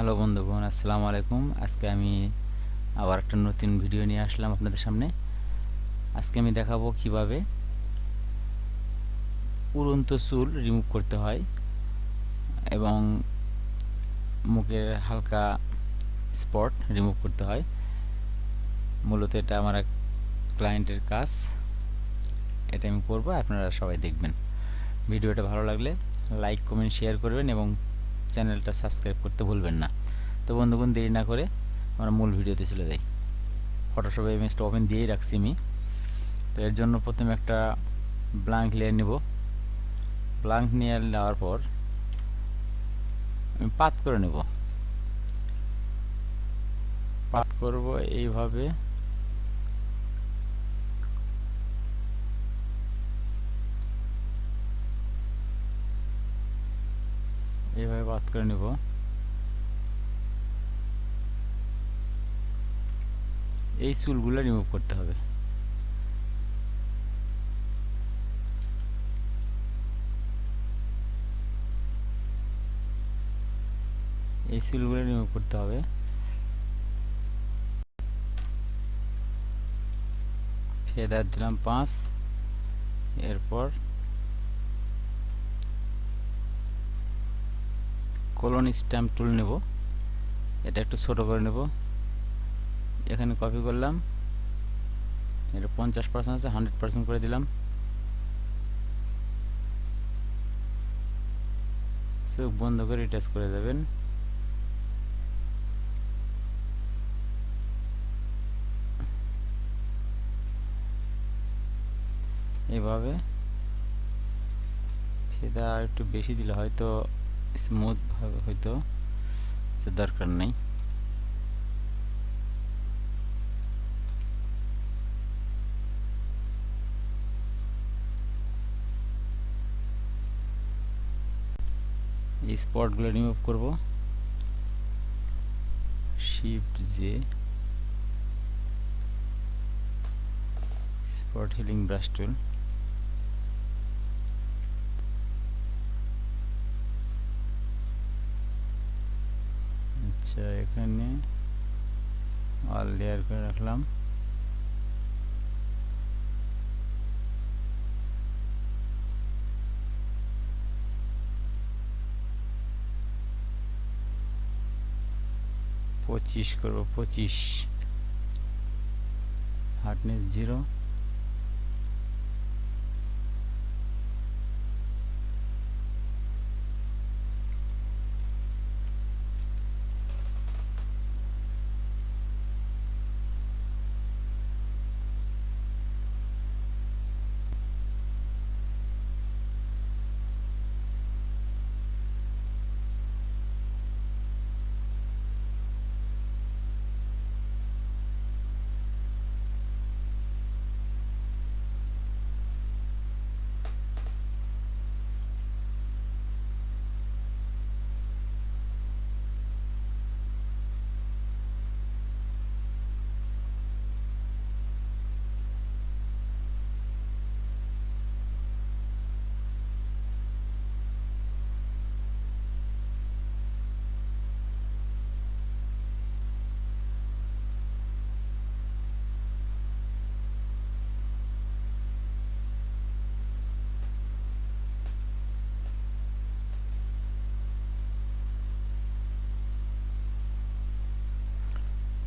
Hello বন্ধুগণ, আসসালামু আলাইকুম। আজকে আমি আবার একটা নতুন ভিডিও নিয়ে আসলাম আপনাদের সামনে। আজকে আমি দেখাবো কিভাবে উড়ন্ত চুল রিমুভ করতে হয় এবং মুখের হালকা স্পট রিমুভ করতে হয়। মূলত এটা আমার এক ক্লায়েন্টের কাজ, এটা আমি করব, আপনারা সবাই দেখবেন। ভিডিওটা ভালো লাগলে লাইক কমেন্ট শেয়ার করবেন এবং চ্যানেলটা সাবস্ক্রাইব করতে ভুলবেন না। তো বন্ধুগণ, দেরি না করে আমরা মূল ভিডিওতে চলে যাই। ফটোশপে ইমেজটা ওপেন দিয়েই রাখছি আমি। তো এর জন্য প্রথমে একটা ব্ল্যাঙ্ক লেয়ার নিব। ব্ল্যাঙ্ক নিয়ে নেওয়ার পর আমি পাত করে নেব। পাত করব এইভাবে, এইভাবে পাত করে নেব। এই চুলগুলো রিমুভ করতে হবে। এই চুলগুলো রিমুভ করতে হবে। ফেদার দিলাম 5। এরপর কলন স্ট্যাম্প টুল নেব। এটা একটু ছোট করে নেব। এখানে কপি করলাম, এটা 50% আছে, 100% করে দিলাম। চোখ বন্ধ করে রিটাচ করে দেবেন। এভাবে ফেদা একটু বেশি দিলে হয়তো স্মুথ ভাবে হয়তো, দরকার নেই। এই স্পটগুলো রিমুভ করব। Shift J, spot healing brush টুল। আচ্ছা, এখানে অল লেয়ার করে রাখলাম। পঁচিশ করব, 25। হার্ডনেস 0।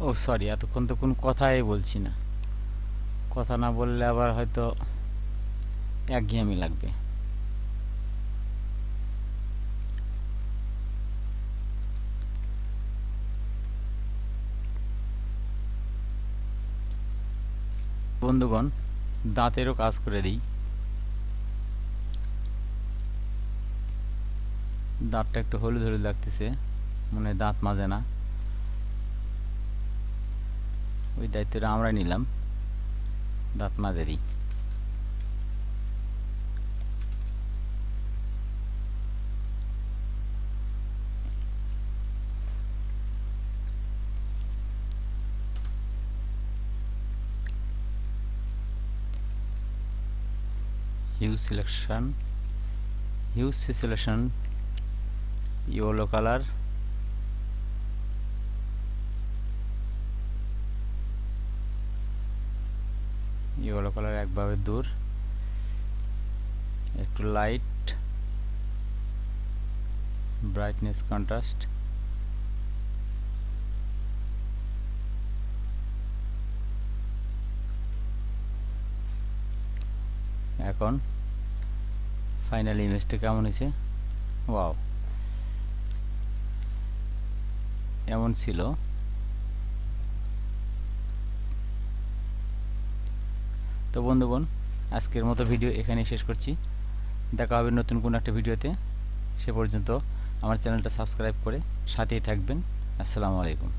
ও সরি, এতক্ষণ তো কোনো কথাই বলছি না। কথা না বললে আবার হয়তো একঘেয়েমি লাগবে। বন্ধুগণ, দাঁতেরও কাজ করে দিই। দাঁতটা একটু হলুদ হলুদ লাগতেছে, মনে হয় দাঁত মাজে না। ওই দায়িত্বটা আমরা নিলাম, দাঁত মাজে দিই। Huge selection, huge selection, yellow colour, yellow colour একভাবে দূর, একটু লাইট ব্রাইটনেস কন্ট্রাস্ট। এখন ফাইনাল ইমেজটা কেমন হয়েছে? ওয়াও, এমন ছিল। তো বন্ধুগণ, আজকের মতো ভিডিও এখানেই শেষ করছি। দেখা হবে নতুন কোনো একটা ভিডিওতে। সে পর্যন্ত আমার চ্যানেলটা সাবস্ক্রাইব করে সাথেই থাকবেন। আসসালামু আলাইকুম।